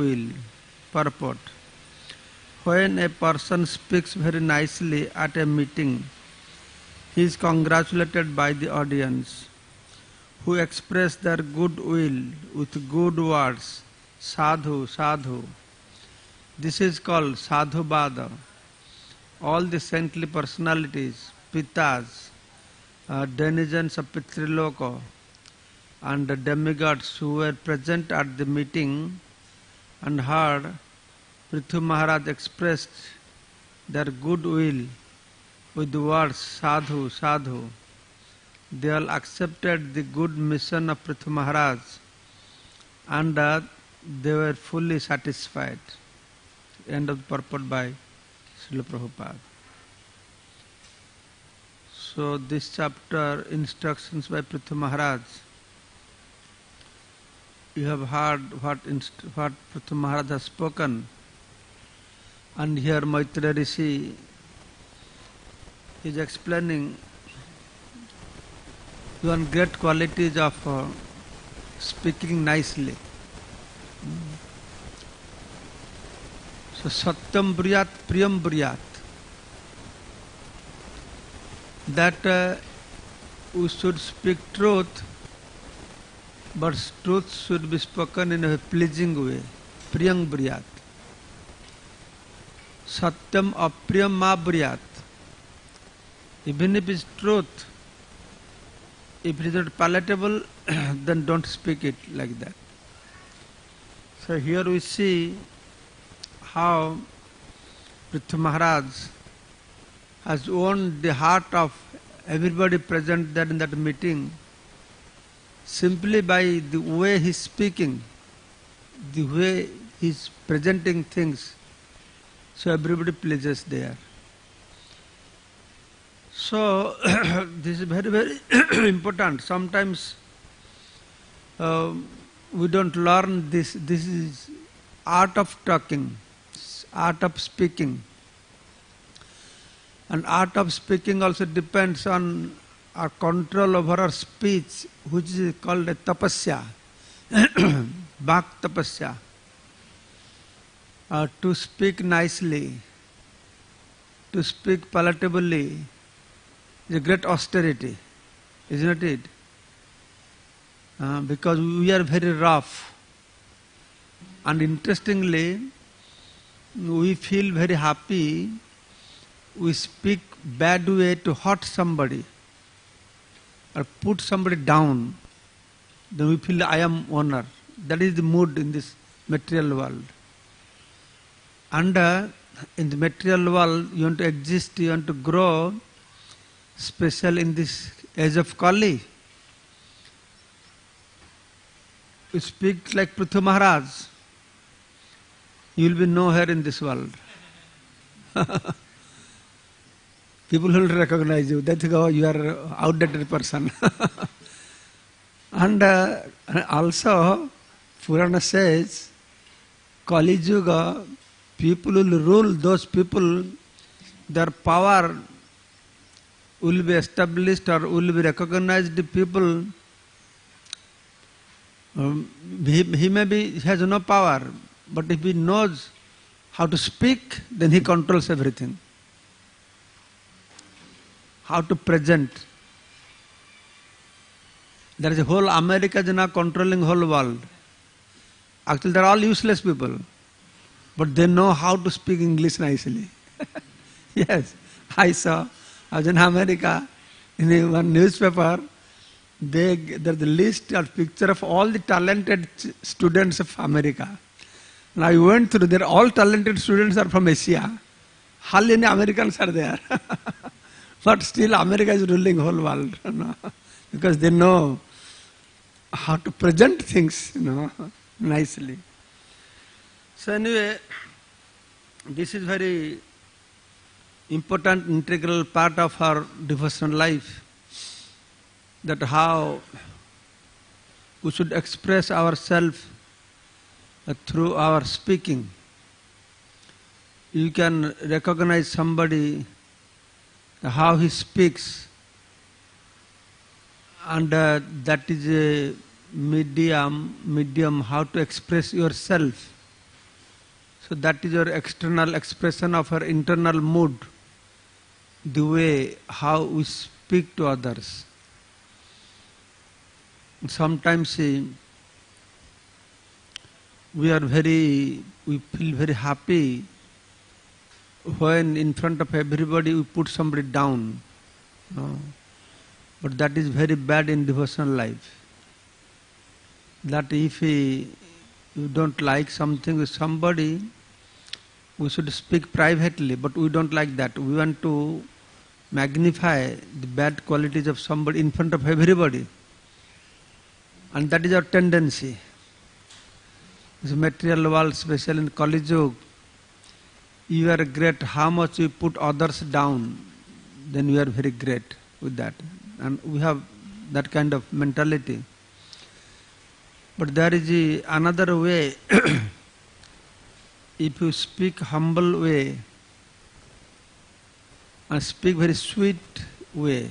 goodwill. Purport. When a person speaks very nicely at a meeting, he is congratulated by the audience, who express their goodwill with good words, sadhu, sadhu. This is called sadhuvada. All the saintly personalities, pitas, denizens of Pitriloka, and the demigods who were present at the meeting and heard Prithu Maharaj expressed their goodwill with the words sadhu, sadhu. They all accepted the good mission of Prithu Maharaj, and they were fully satisfied. End of the purport by Srila Prabhupada. So this chapter, instructions by Prithu Maharaj, you have heard what Prithu Maharaj has spoken, and here Maitreya Rishi is explaining one great qualities of speaking nicely. So Satyam Briyat Priyam Briyat, that we should speak truth, but truth should be spoken in a pleasing way. Priyam Briyat. Satyam Apriyam Ma Briyat. Even if it's truth, if it is not palatable, then don't speak it like that. So here we see how Prithu Maharaj has won the heart of everybody present there in that meeting simply by the way he is speaking, the way he is presenting things. So everybody pleases there. So this is very, very important. Sometimes we don't learn this. This is art of talking, art of speaking. And art of speaking also depends on our control over our speech, which is called a tapasya, bhak tapasya. To speak nicely, to speak palatably, is a great austerity, isn't it? Because we are very rough. And interestingly, we feel very happy. We speak bad way to hurt somebody or put somebody down. Then we feel I am honor. That is the mood in this material world. And in the material world, you want to exist, you want to grow, especially in this age of Kali. You speak like Prithu Maharaj, you will be nowhere in this world. People will recognize you. They think, oh, you are an outdated person. And also, Purana says, Kali Yuga, people will rule, those people, their power will be established or will be recognized. The people, he has no power, but if he knows how to speak, then he controls everything. How to present. There is a whole America is now controlling whole world. Actually, they are all useless people, but they know how to speak English nicely. Yes, I was in America, in one newspaper, there's the list or picture of all the talented students of America. And I went through, there all talented students are from Asia. Hardly any Americans are there. But still America is ruling whole world, because they know how to present things, nicely. So anyway, this is very important, integral part of our devotional life, that how we should express ourselves through our speaking. You can recognize somebody, how he speaks, and that is a medium how to express yourself. So that is your external expression of our internal mood, the way how we speak to others. Sometimes we feel very happy when in front of everybody we put somebody down. No. But that is very bad in devotional life. That if you don't like something with somebody, we should speak privately, but we don't like that. We want to magnify the bad qualities of somebody in front of everybody. And that is our tendency. This material world, especially in Kali Yuga, you are great. How much you put others down, then you are very great with that. And we have that kind of mentality. But there is another way. If you speak humble way and speak very sweet way,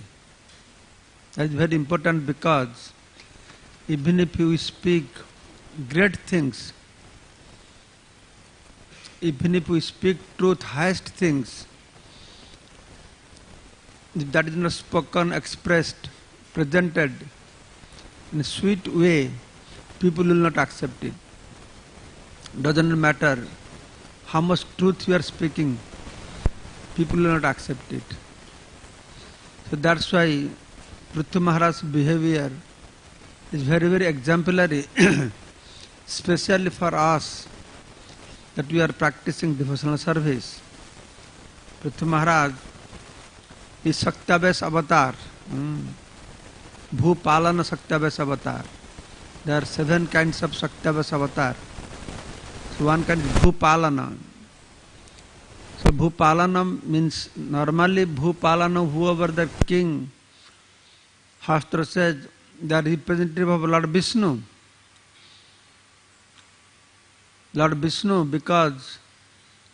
that is very important, because even if you speak great things, even if we speak truth, highest things, if that is not spoken, expressed, presented in a sweet way, people will not accept it. Doesn't matter how much truth you are speaking, people will not accept it. So that's why Purushottam Maharaj's behavior is very, very exemplary, especially for us that we are practicing devotional service. Purushottam Maharaj is Shaktavesh avatar, Bhupalana Shaktavesh avatar. There are 7 kinds of Shaktavesh avatar. So one kind is Bhupalana. So Bhupalana means, normally Bhupalana, whoever the king, Shastra says, they are representative of Lord Vishnu. Lord Vishnu, because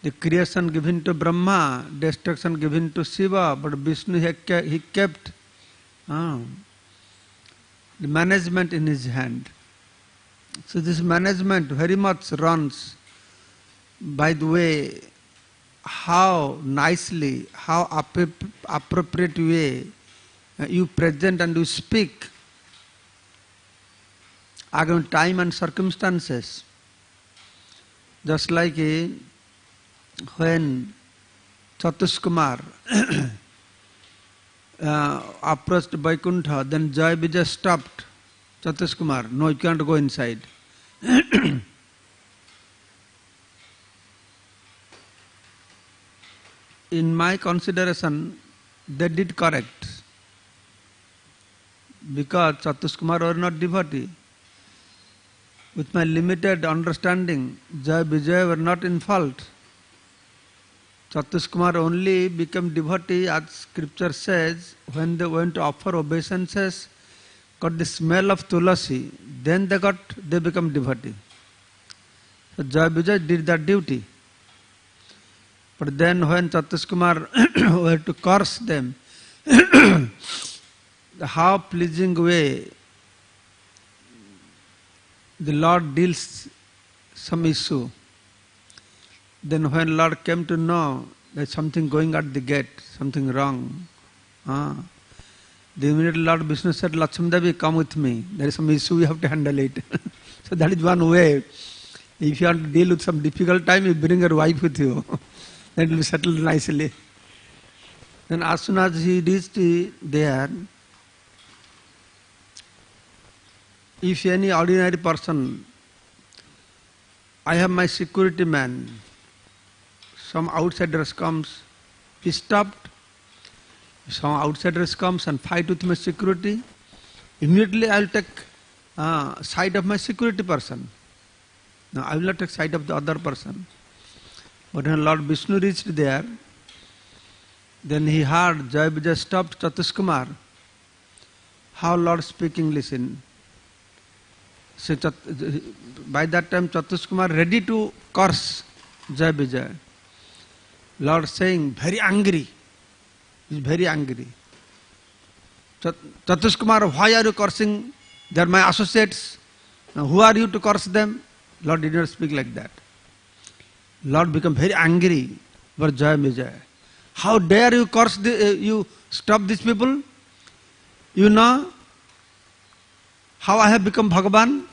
the creation given to Brahma, destruction given to Shiva, but Vishnu he kept the management in his hand. So this management very much runs by the way how nicely, how appropriate way you present and you speak against time and circumstances. Just like when Chatuskumar approached Vaikuntha, then Jai Vijay stopped Chatuskumar. No, you can't go inside. In my consideration, they did correct, because Chatuskumar were not devotee. With my limited understanding, Jai Vijay were not in fault. Chatuskumar only became devotee, as scripture says, when they went to offer obeisances, got the smell of tulasi, then they become devotee. So Jai Vijay did that duty. But then when Chatuskumar were to curse them, how pleasing way the Lord deals some issue. Then when Lord came to know there's something going at the gate, something wrong, the immediate Lord Vishnu said, Lakshmi Devi, come with me. There is some issue, you have to handle it. So that is one way. If you want to deal with some difficult time, you bring your wife with you. Then it will be settled nicely. Then as soon as he reached there, if any ordinary person, I have my security man, some outsiders comes, he stopped. If some outsiders comes and fight with my security, immediately I will take side of my security person. No, I will not take side of the other person. But when Lord Vishnu reached there, then he heard Jai Vijay stopped Chatuskumar. How Lord speaking, listen. So by that time Chatuskumar ready to curse Jai Vijay. Lord saying, very angry. He is very angry. Chatuskumar, why are you cursing? They are my associates. Now who are you to curse them? Lord did not speak like that. Lord become very angry for Jaya Vijaya. How dare you curse, you stop these people? You know how I have become Bhagavan?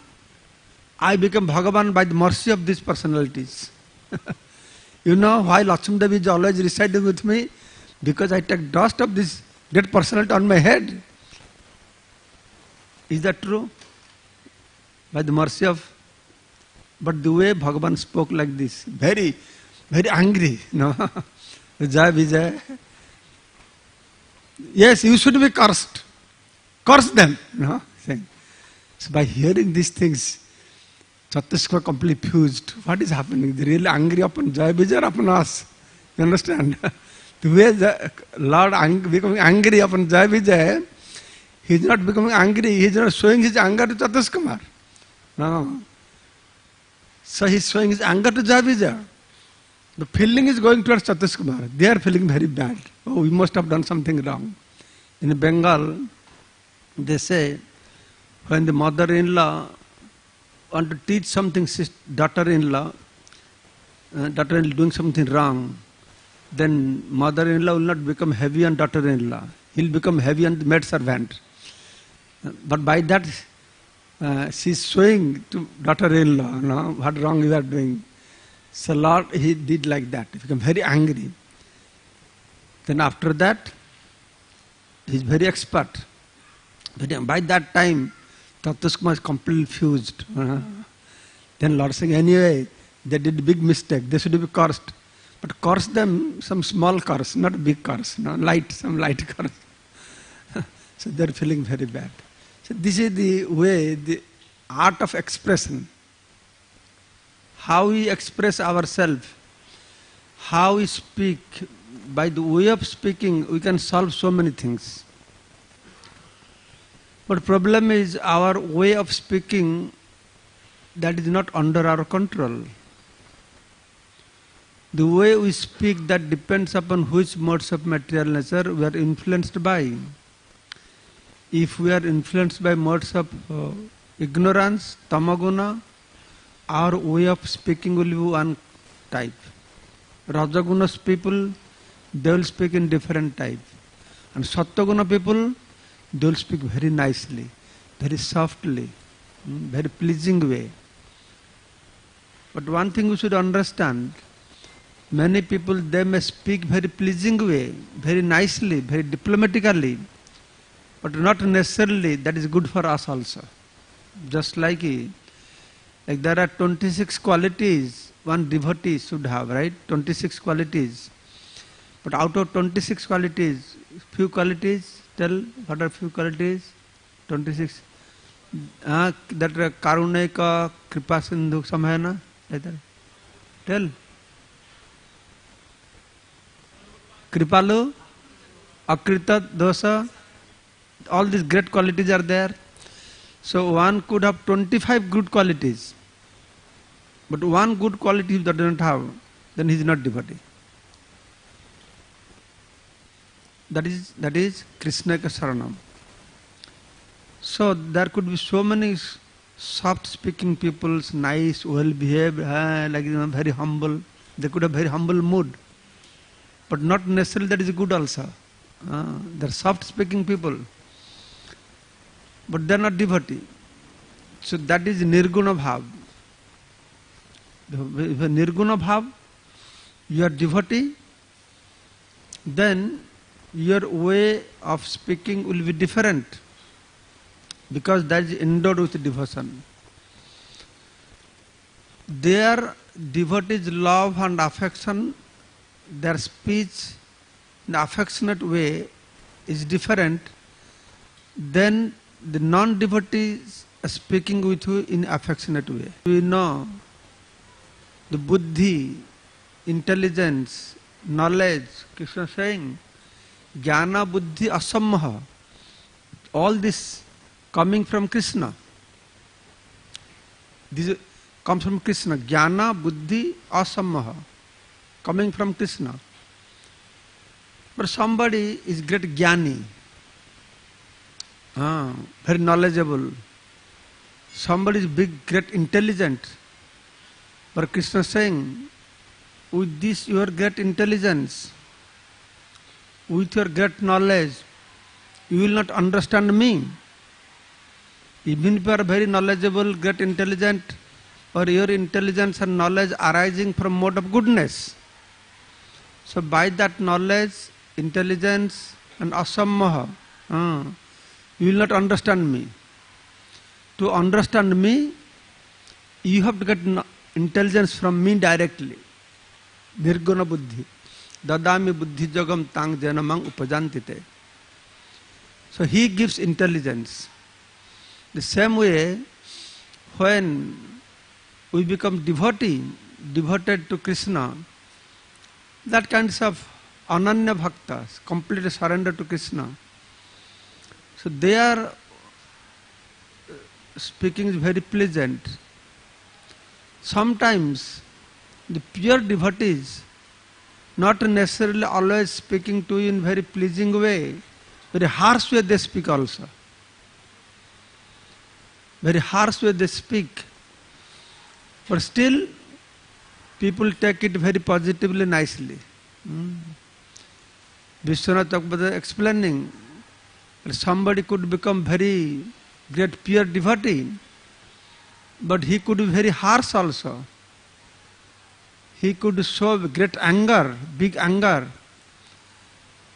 I become Bhagavan by the mercy of these personalities. You know why Lakshmi Devi is always residing with me? Because I take dust of this dead personality on my head. Is that true? By the mercy of... But the way Bhagavan spoke like this, very, very angry, no? Jaya Vijaya. Yes, you should be cursed. Curse them, no? So by hearing these things, Chhattisgarh completely fused. What is happening? They're really angry upon Jaya Vijaya, upon us. You understand? The way the Lord becoming angry upon Jaya Vijaya, he is not becoming angry, he is not showing his anger to Chhattisgarh. No. So he is showing his anger to Jaya Vijaya. The feeling is going towards Chhattisgarh. They are feeling very bad. Oh, we must have done something wrong. In Bengal, they say, when the mother-in-law want to teach something, daughter-in-law doing something wrong, then mother-in-law will not become heavy on daughter-in-law. He will become heavy on the maid-servant. But by that, she is showing to daughter-in-law, no, what wrong you are doing. So Lord, he did like that. He became very angry. Then after that, he is very expert. But by that time, Chhattisgarh is completely fused. Then Lord saying, anyway, they did big mistake. They should be cursed. But curse them, some small curse, not big curse, no, some light curse. So they are feeling very bad. So this is the way, the art of expression. How we express ourselves, how we speak. By the way of speaking, we can solve so many things. But problem is our way of speaking, that is not under our control. The way we speak, that depends upon which modes of material nature we are influenced by. If we are influenced by modes of ignorance, tamaguna, our way of speaking will be one type. Rajagunas people, they will speak in different type. And Sattaguna people, they will speak very nicely, very softly, very pleasing way. But one thing we should understand, many people, they may speak very pleasing way, very nicely, very diplomatically, but not necessarily that is good for us also. Just like there are 26 qualities one devotee should have, right? 26 qualities. But out of 26 qualities, few qualities, tell what are few qualities? 26. That Karuneka, Kripa Sindhu, Samhayana, like that. Tell. Kripalu, Akrita, Dosa, all these great qualities are there. So one could have 25 good qualities. But one good quality that does not have, then he is not devotee. That is Krishna Saranam. So there could be so many soft speaking people, nice, well behaved, like very humble. They could have very humble mood. But not necessarily that is good also. They are soft speaking people. But they are not devotee. So that is Nirguna Bhav. If a Nirguna Bhav, you are devotee, then your way of speaking will be different, because that is endowed with devotion. Their devotees' love and affection, their speech in affectionate way is different than the non-devotees speaking with you in affectionate way. We know the buddhi, intelligence, knowledge, Krishna saying, jnana buddhi asammaha, all this coming from Krishna. This comes from Krishna. Jnana buddhi asammaha, coming from Krishna. But somebody is great jnani, very knowledgeable. Somebody is big, great intelligent. But Krishna is saying, with this your great intelligence, with your great knowledge, you will not understand me. Even if you are very knowledgeable, great intelligent, or your intelligence and knowledge arising from mode of goodness. So by that knowledge, intelligence and asammaha, you will not understand me. To understand me, you have to get intelligence from me directly. Nirguna buddhi. Dadami buddhi jagam tang janamang upajantite. So he gives intelligence. The same way, when we become devoted to Krishna, that kinds of ananya bhaktas, completely surrender to Krishna. So their speaking is very pleasant. Sometimes the pure devotees, not necessarily always speaking to you in very pleasing way, very harsh way they speak also. Very harsh way they speak. But still, people take it very positively, nicely. Vishwanath Thakur explaining that somebody could become very great pure devotee, but he could be very harsh also. He could show great anger, big anger,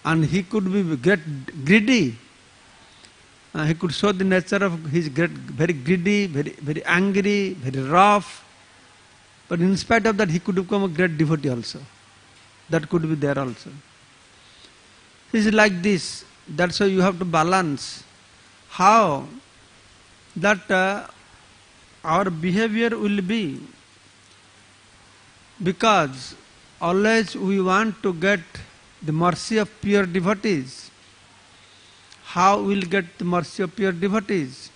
and he could be great greedy. He could show the nature of his great, very greedy, very angry, very rough. But in spite of that, he could become a great devotee also. That could be there also. It is like this. That's why you have to balance how that our behavior will be. Because always we want to get the mercy of pure devotees. How we will get the mercy of pure devotees?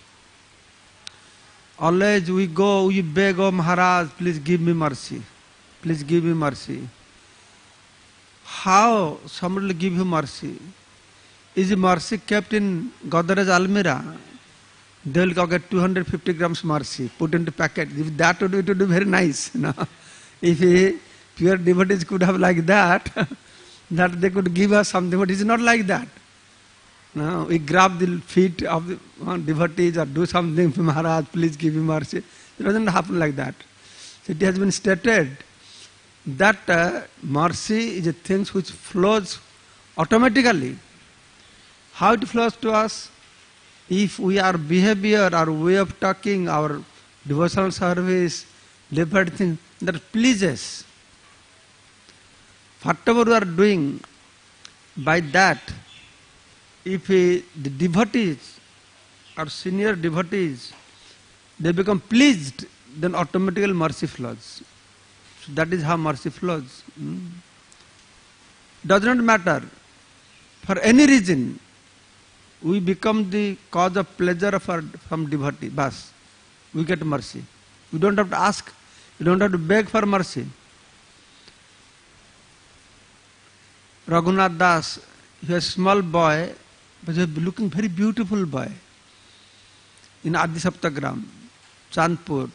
Always we go, we beg, oh Maharaj, please give me mercy. Please give me mercy. How somebody will give you mercy? Is mercy kept in Godrej Almira? They will get 250 grams mercy, put into packet. If that would be, it would be very nice. No? If pure devotees could have like that, that they could give us something, but it's not like that. No, we grab the feet of the devotees or do something, Maharaj, please give me mercy. It doesn't happen like that. So it has been stated that mercy is a thing which flows automatically. How it flows to us? If our behavior, our way of talking, our devotional service, everything that pleases, whatever we are doing, by that, if the devotees or senior devotees, they become pleased, then automatically mercy flows. So that is how mercy flows. Does not matter. For any reason, we become the cause of pleasure from devotee. Bas, we get mercy. We don't have to ask. We don't have to beg for mercy. Raghunath Das, he was a small boy, but he was looking very beautiful boy. In Adi Saptagram, Chandpur.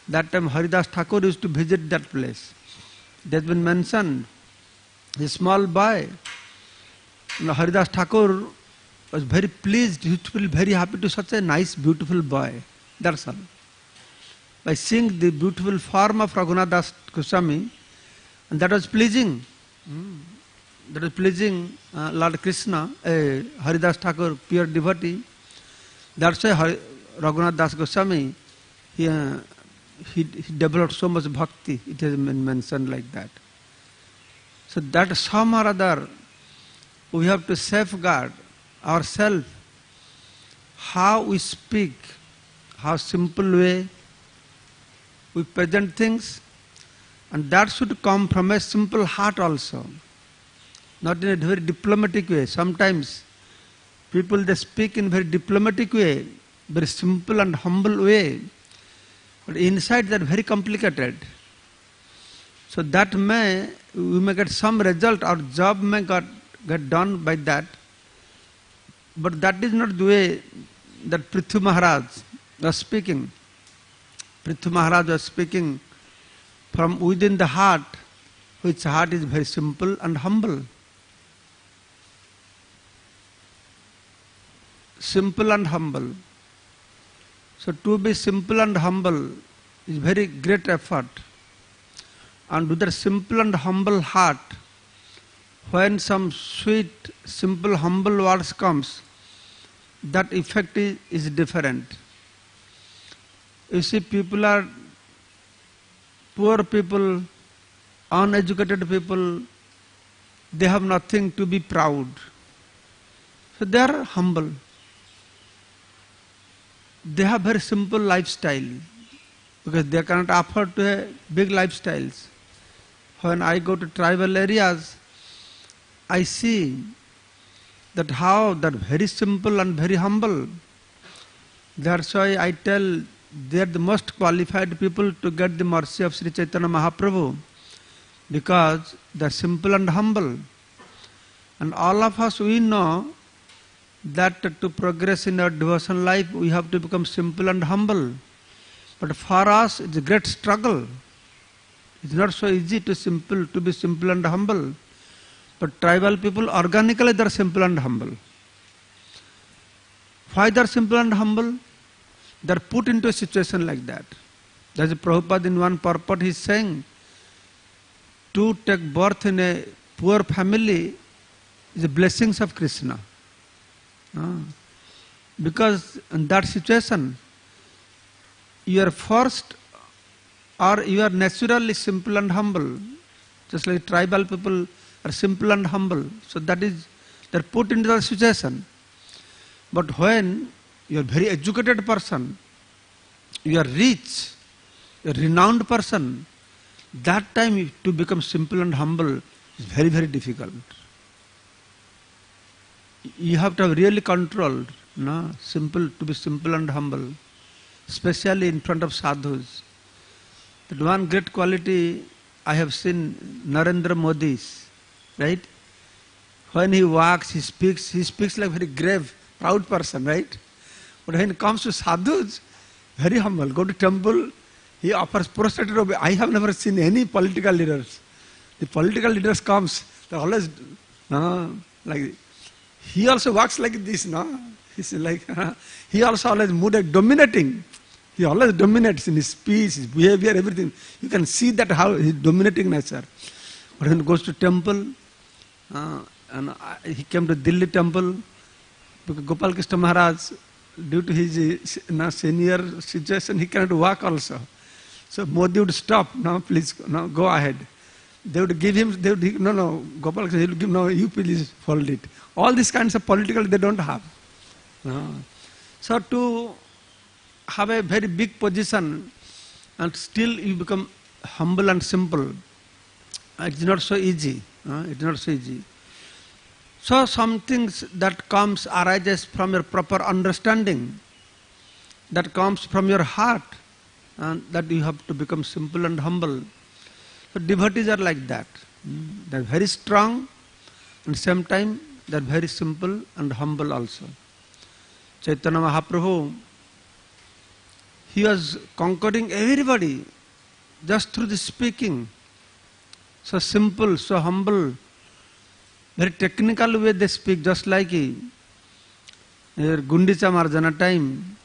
That time Haridas Thakur used to visit that place. It has been mentioned. A small boy. Haridas Thakur was very pleased. He used to feel very happy to such a nice, beautiful boy. That's all. By seeing the beautiful form of Raghunath Das Goswami, and that was pleasing. That was pleasing Lord Krishna, Haridas Thakur, pure devotee. That's why Raghunath Das Goswami, he developed so much bhakti. It has been mentioned like that. So that somehow or other, we have to safeguard ourselves, how we speak, how simple way we present things, and that should come from a simple heart also, not in a very diplomatic way. Sometimes people, they speak in very diplomatic way, very simple and humble way, but inside they are very complicated. So that we may get some result, our job may get done by that, but that is not the way that Prithu Maharaj was speaking. Prithu Maharaj was speaking from within the heart, which heart is very simple and humble. Simple and humble. So to be simple and humble is very great effort. And with that simple and humble heart, when some sweet, simple, humble words comes, that effect is different. You see, people are poor people, uneducated people, they have nothing to be proud. So they are humble. They have very simple lifestyle because they cannot afford to have big lifestyles. When I go to tribal areas, I see that how they're very simple and very humble. That's why I tell they are the most qualified people to get the mercy of Sri Chaitanya Mahaprabhu, because they are simple and humble. And all of us, we know that to progress in our devotional life, we have to become simple and humble. But for us, it's a great struggle. It's not so easy to be simple and humble. But tribal people, organically they are simple and humble. Why they are simple and humble? They are put into a situation like that. There's a Prabhupada in one purport, he's saying, to take birth in a poor family is the blessings of Krishna. Because in that situation, you are forced or you are naturally simple and humble. Just like tribal people are simple and humble. So that is, they are put into that situation. But when you are a very educated person, you are rich, a renowned person, that time to become simple and humble is very, very difficult. You have to have really controlled, to be simple and humble, especially in front of sadhus. That one great quality I have seen Narendra Modi's, right? When he walks, he speaks like a very grave, proud person, right? But when it comes to sadhus, very humble. Go to temple, he offers prostrated obey. I have never seen any political leaders. The political leaders comes, they always, like, he also walks like this, He's like, he also always mood like dominating. He always dominates in his speech, his behavior, everything. You can see that how his dominating nature. But when he goes to temple, and he came to Delhi temple, because Gopal Krishna Maharaj, due to his senior situation, he cannot walk also. So Modi would stop, please, go ahead. They would give him, Gopal Krishna, he would give, you please hold it. All these kinds of political they don't have. So to have a very big position and still you become humble and simple, it's not so easy. It's not so easy. So some things that arises from your proper understanding, that comes from your heart, and that you have to become simple and humble. So devotees are like that. They are very strong, and same time they are very simple and humble also. Chaitanya Mahaprabhu, he was conquering everybody just through the speaking. So simple, so humble, very technical way they speak, just like Gundicha Marjana time.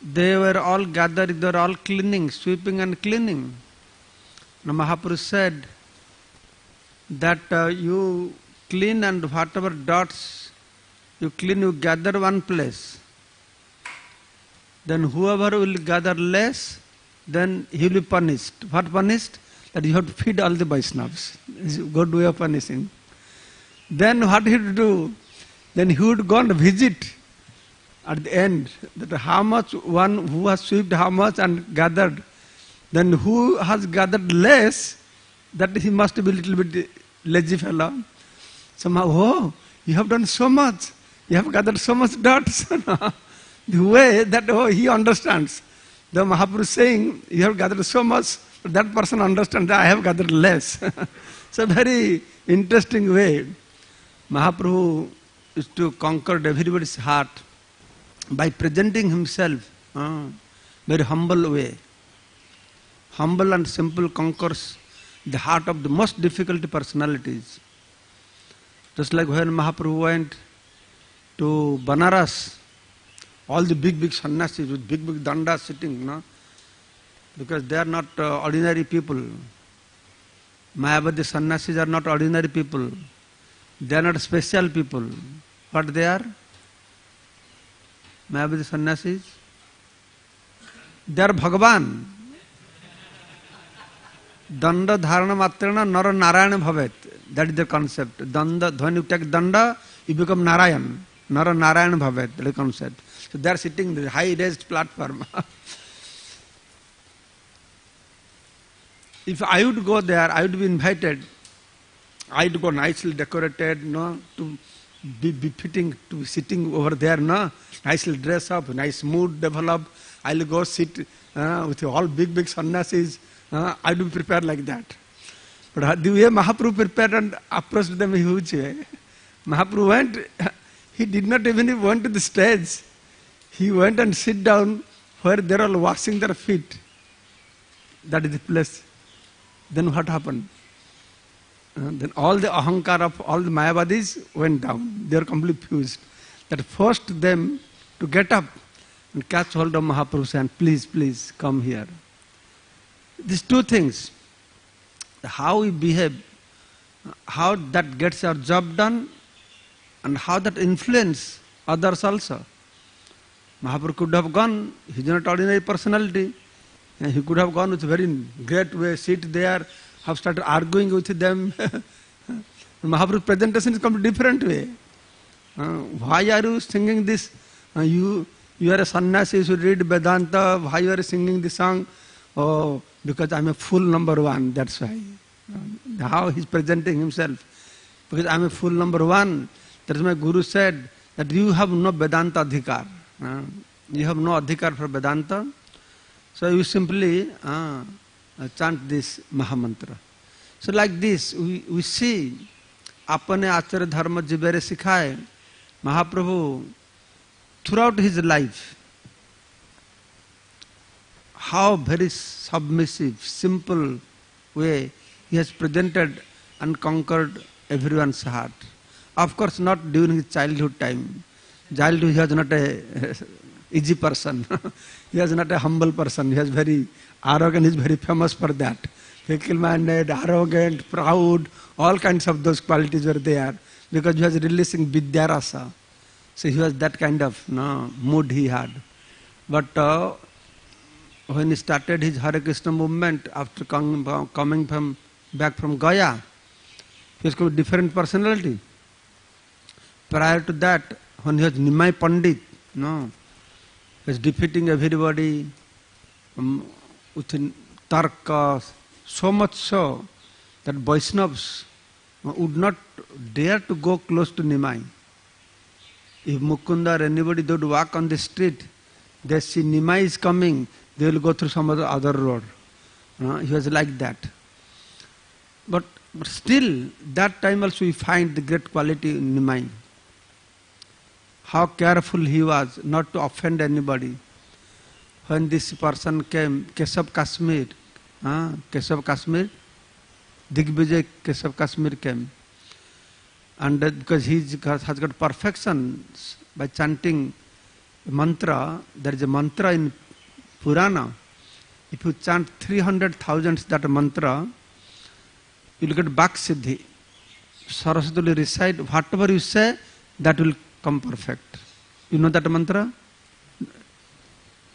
They were all gathered, they were all cleaning, sweeping and cleaning. Now Mahaprabhu said that you clean and whatever dots you clean, you gather one place. Then whoever will gather less, then he will be punished. What punished? That you have to feed all the Vaishnavas. It's a good way of punishing. Then what he would do? Then he would go and visit at the end, that how much one who has swept how much and gathered, then who has gathered less, that he must be a little bit lazy fellow. Somehow, oh, you have done so much, you have gathered so much dots. The way that he understands. The Mahaprabhu is saying, you have gathered so much, but that person understands that I have gathered less. So very interesting way. Mahaprabhu is to conquer everybody's heart by presenting himself very humble way. Humble and simple conquers the heart of the most difficult personalities. Just like when Mahaprabhu went to Banaras, all the big sannyasis with big dandas sitting, no? Because they are not ordinary people. Mayavadi sannyasis are not ordinary people. They are not special people. What they are? Mayavadi sannyasis? They are Bhagavan. Danda dharana matrana nara narayana bhavet. That is the concept. Danda, when you take danda, you become Narayan. Nara narayana bhavet. That is the concept. So they are sitting in the high raised platform. If I would go there, I would be invited. I would go nicely decorated, no, to be befitting to be sitting over there, no, nicely dress up, nice mood develop. I'll go sit with all big sannyasis. I would be prepared like that. But the way Mahaprabhu prepared and approached them in a huge way. Mahaprabhu went, he did not even went to the stage. He went and sit down where they are all washing their feet. That is the place. Then what happened? Then all the ahankar of all the Mayavadis went down. They were completely fused. That forced them to get up and catch hold of Mahaprabhu's hand. Please, come here. These two things, how we behave, how that gets our job done, and how that influence others also. Mahaprabhu could have gone, he is not ordinary personality, and he could have gone with a very great way, sit there, have started arguing with them. Mahaprabhu's presentation is completely different way. Why are you singing this? You are a sannyasi, you should read Vedanta, why you are singing this song? Oh, because I am a fool number one, that's why. How he is presenting himself. Because I am a fool number one. That is my Guru said that you have no Vedanta adhikar. You have no adhikar for Vedanta. So you simply chant this Mahamantra. So like this, we see apane acharya dharma jibere sikhaye. Mahaprabhu, throughout his life, how very submissive, simple way he has presented and conquered everyone's heart. Of course, not during his childhood time. Childhood, he was not a easy person. He was not a humble person. He was very arrogant. He is very famous for that. Fickle-minded, arrogant, proud, all kinds of those qualities were there. Because he was releasing Vidyarasa. So he was that kind of mood he had. But when he started his Hare Krishna movement, after coming back from Gaya, he was a different personality. Prior to that, when he was Nimai Pandit, he was defeating everybody with tarkas, so much so that Vaishnavas would not dare to go close to Nimai. If Mukunda or anybody they would walk on the street, they see Nimai is coming, they will go through some other road. He was like that. But still, that time also we find the great quality in Nimai. How careful he was not to offend anybody. When this person came, Keshav Kashmir, Digvijay Keshav Kashmir came. And because he has got perfection by chanting mantra, there is a mantra in Purana. If you chant 300,000 that mantra, you will get Bhak Siddhi. Saraswati will recite, whatever you say, that will come perfect. You know that mantra?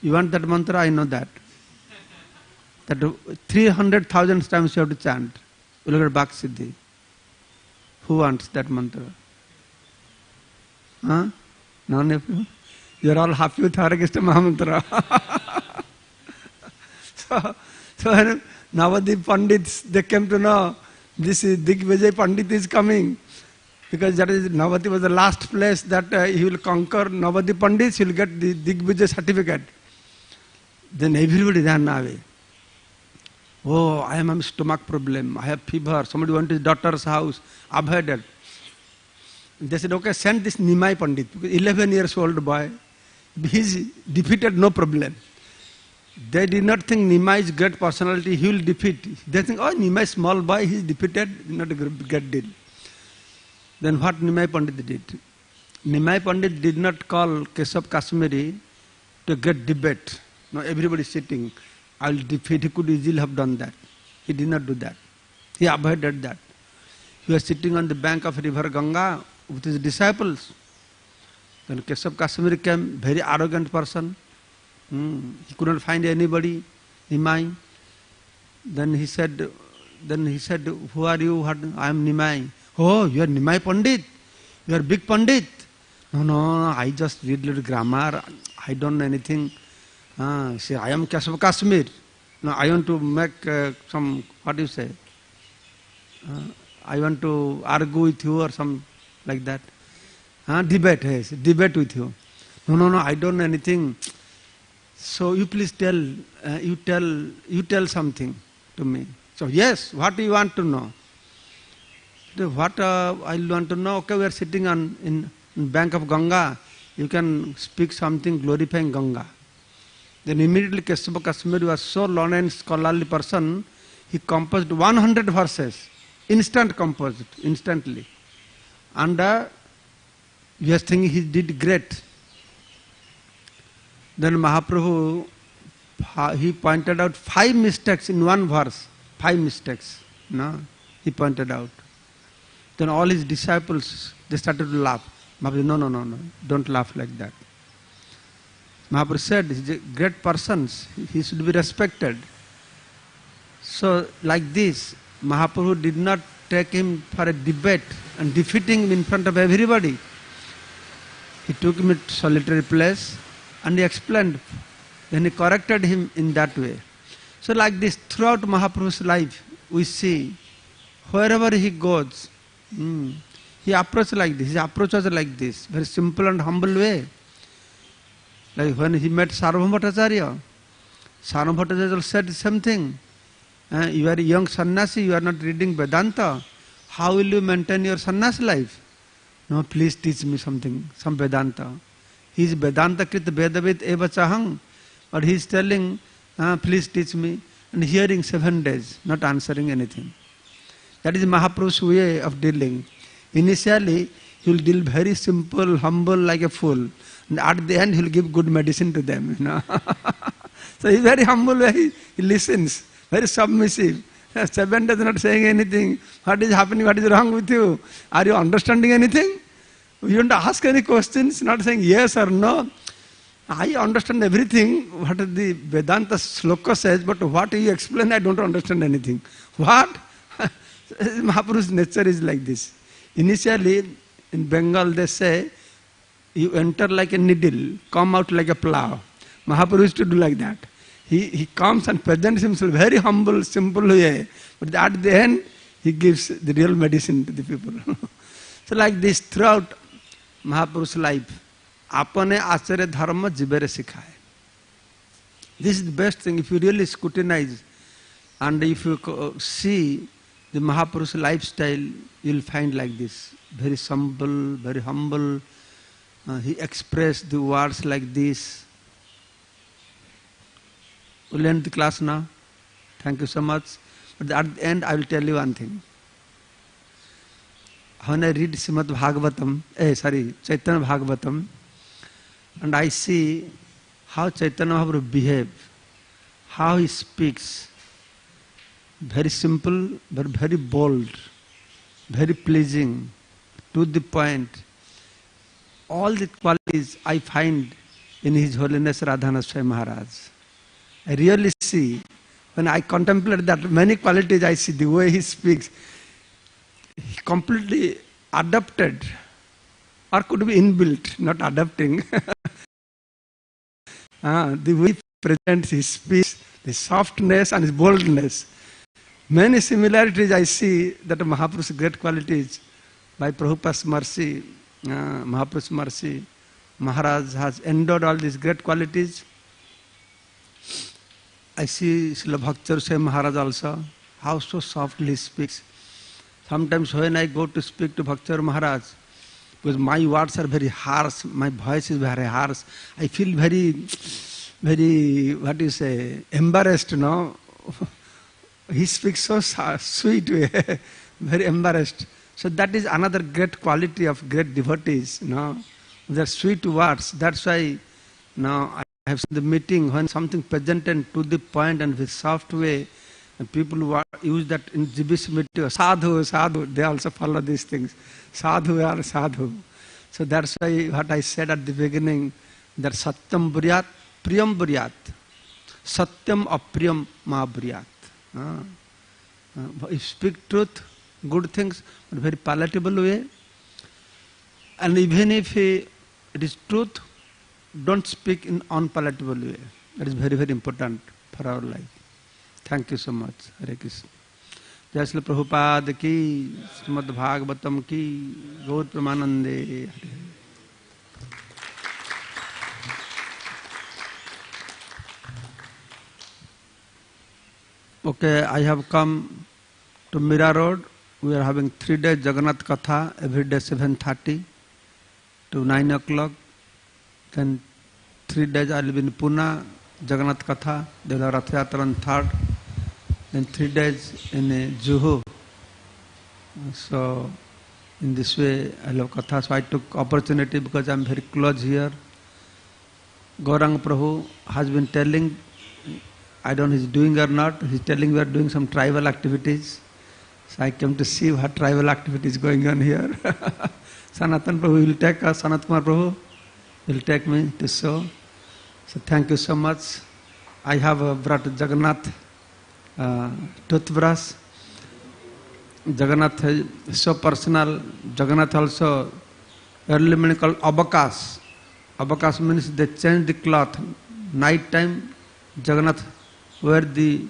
You want that mantra? I know that. That 300,000 times you have to chant. You will get Bhak Siddhi. Who wants that mantra? None of you? You are all happy with Hare Krishna Mahamantra. So when Navadip Pandits, they came to know this is Digvijay Pandit is coming. Because that is, Navadip was the last place that he will conquer Navadip Pandits, he will get the Digvijay certificate. Then everybody ran away. Oh, I am having stomach problem, I have fever, somebody went to his daughter's house, avoided. They said, okay, send this Nimai Pandit, because 11 years old boy, he is defeated, no problem. They did not think Nimai is great personality, he will defeat. They think, oh, Nimai is small boy, he is defeated, not a great deal. Then what Nimai Pandit did? Nimai Pandit did not call Keshav Kashmiri to a great debate. No, everybody sitting, I will defeat. He could easily have done that. He did not do that. He avoided that. He was sitting on the bank of river Ganga with his disciples. Then Keshav Kashmiri came, very arrogant person. He could not find anybody, Nimai. Then he said, who are you? I am Nimai. Oh, you are Nimai Pandit. You are big Pandit. No, I just read little grammar. I don't know anything. Say, I am Keshav Kashmir. No, I want to make some, what do you say? I want to argue with you or some like that. Debate, yes, debate with you. No, I don't know anything. So you please tell, you tell something to me. So yes, what do you want to know? What I want to know, okay, we are sitting in bank of Ganga, you can speak something glorifying Ganga. Then immediately Keshav Kashmiri was so learned and scholarly person, he composed 100 verses, instantly. And you are thinking he did great. Then Mahaprabhu, he pointed out 5 mistakes in one verse. 5 mistakes, no? He pointed out. Then all his disciples, they started to laugh. Mahaprabhu, no, don't laugh like that. Mahaprabhu said, he's a great person, he should be respected. So like this, Mahaprabhu did not take him for a debate and defeating him in front of everybody. He took him to solitary place and he explained. Then he corrected him in that way. So like this, throughout Mahaprabhu's life, we see, wherever he goes, he approaches like this. His approach was like this, very simple and humble way. Like when he met Sarvabhauma Bhattacharya, Sarvabhauma Bhattacharya said the same thing. You are a young sannyasi, you are not reading Vedanta. How will you maintain your sannyasi life? No, please teach me something, some Vedanta. He is Vedanta Krit Vedavid Eva Chahang. But he is telling, please teach me. And hearing 7 days, not answering anything. That is Mahaprabhu's way of dealing. Initially, he will deal very simple, humble like a fool. And at the end, he will give good medicine to them. So he is very humble way, he listens, very submissive. 7 days not saying anything. What is happening? What is wrong with you? Are you understanding anything? You don't ask any questions, not saying yes or no. I understand everything, what the Vedanta sloka says, but what you explain, I don't understand anything. What? Mahaprabhu's nature is like this. Initially, in Bengal, they say, you enter like a needle, come out like a plow. Mahaprabhu used to do like that. He comes and presents himself very humble, simple way. But at the end, he gives the real medicine to the people. So like this, throughout Mahaprabhu's life, apane acharya dharma jibere sikhaye. This is the best thing. If you really scrutinize and if you see the Mahaprabhu's lifestyle, you will find like this. Very simple, very humble. He expressed the words like this. We'll end the class now. Thank you so much. But at the end, I will tell you one thing. When I read Srimad Bhagavatam, Chaitanya Bhagavatam, and I see how Chaitanya Mahaprabhu behaves, how he speaks, very simple but very bold, very pleasing, to the point. All the qualities I find in His Holiness Radhanath Swami Maharaj. I really see, when I contemplate that many qualities I see, the way he speaks, he completely adapted, or could be inbuilt, not adapting. The way he presents his speech, the softness and his boldness. Many similarities I see that Mahaprabhu's great qualities, by Prabhupada's mercy, Mahaprabhu's mercy, Maharaj has endowed all these great qualities. I see Srila Bhakti Swami Maharaj also, how so softly he speaks. Sometimes when I go to speak to Bhakti Maharaj, because my words are very harsh, my voice is very harsh, I feel very very, what you say, embarrassed, no? He speaks so sweet way, very embarrassed. So that is another great quality of great devotees, no? Their sweet words. That's why now I have seen the meeting when something presented to the point and with soft way, and people use that in Jewish meeting, sadhu, sadhu, they also follow these things. Sadhu or sadhu. So that's why what I said at the beginning, that satyam buryat, priyam buryat. Satyam apriyam ma buryat. You speak truth, good things, but very palatable way. And even if it is truth, don't speak in unpalatable way. That is very, very important for our life. Thank you so much. Hare Krishna. Jai Srila Prabhupada ki, Srimad Bhagavatam ki, Gaur Pramanande. Okay, I have come to Mira Road. We are having 3 days Jagannath Katha, every day 7:30 to 9 o'clock. Then 3 days I will be in Pune, Jagannath Katha. Then Rath Yatra on 3rd. Then 3 days in Juhu. So in this way I love Katha. So I took opportunity because I am very close here. Gauranga Prabhu has been telling, I don't know if he's doing or not. He's telling we are doing some tribal activities. So I came to see what tribal activities going on here. Sanatan Prabhu will take us, Sanat Kumar Prabhu will take me to show. So thank you so much. I have brought Jagannath toothbrush. Jagannath is so personal. Jagannath also early morning called abakas. Abakas means they change the cloth. Night time Jagannath wear the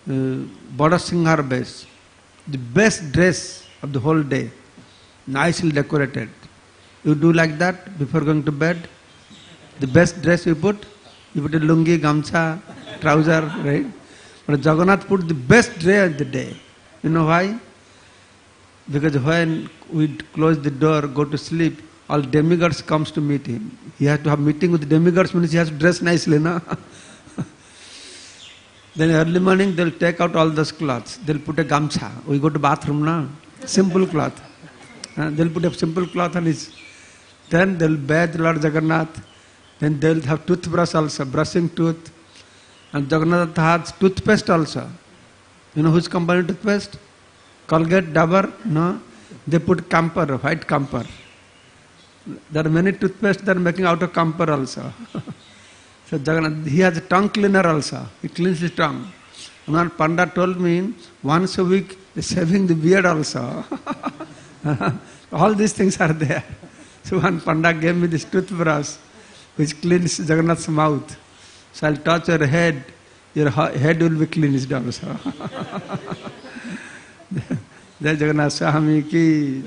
Bada Singhar base. The best dress of the whole day. Nicely decorated. You do like that before going to bed. The best dress you put a lungi, gamcha, trouser, right? But Jagannath put the best dress of the day. You know why? Because when we close the door, go to sleep, all demigods comes to meet him. He has to have meeting with the demigods, means he has to dress nicely, no? Then early morning they'll take out all those cloths. They'll put a gamcha. We go to bathroom now. Simple cloth. They'll put a simple cloth on his. Then they'll bathe Lord Jagannath. Then they'll have toothbrush also, brushing tooth. And Jagannath has toothpaste also. You know whose company toothpaste? Colgate, Dabur? No. They put camphor, white camphor. There are many toothpaste they are making out of camphor also. So Jagannath, he has a tongue cleaner also. He cleans his tongue. And one Panda told me, once a week, he's shaving the beard also. All these things are there. So one Panda gave me this toothbrush, which cleans Jagannath's mouth. So I'll touch your head will be cleansed also. Jai Jagannath Swami ki.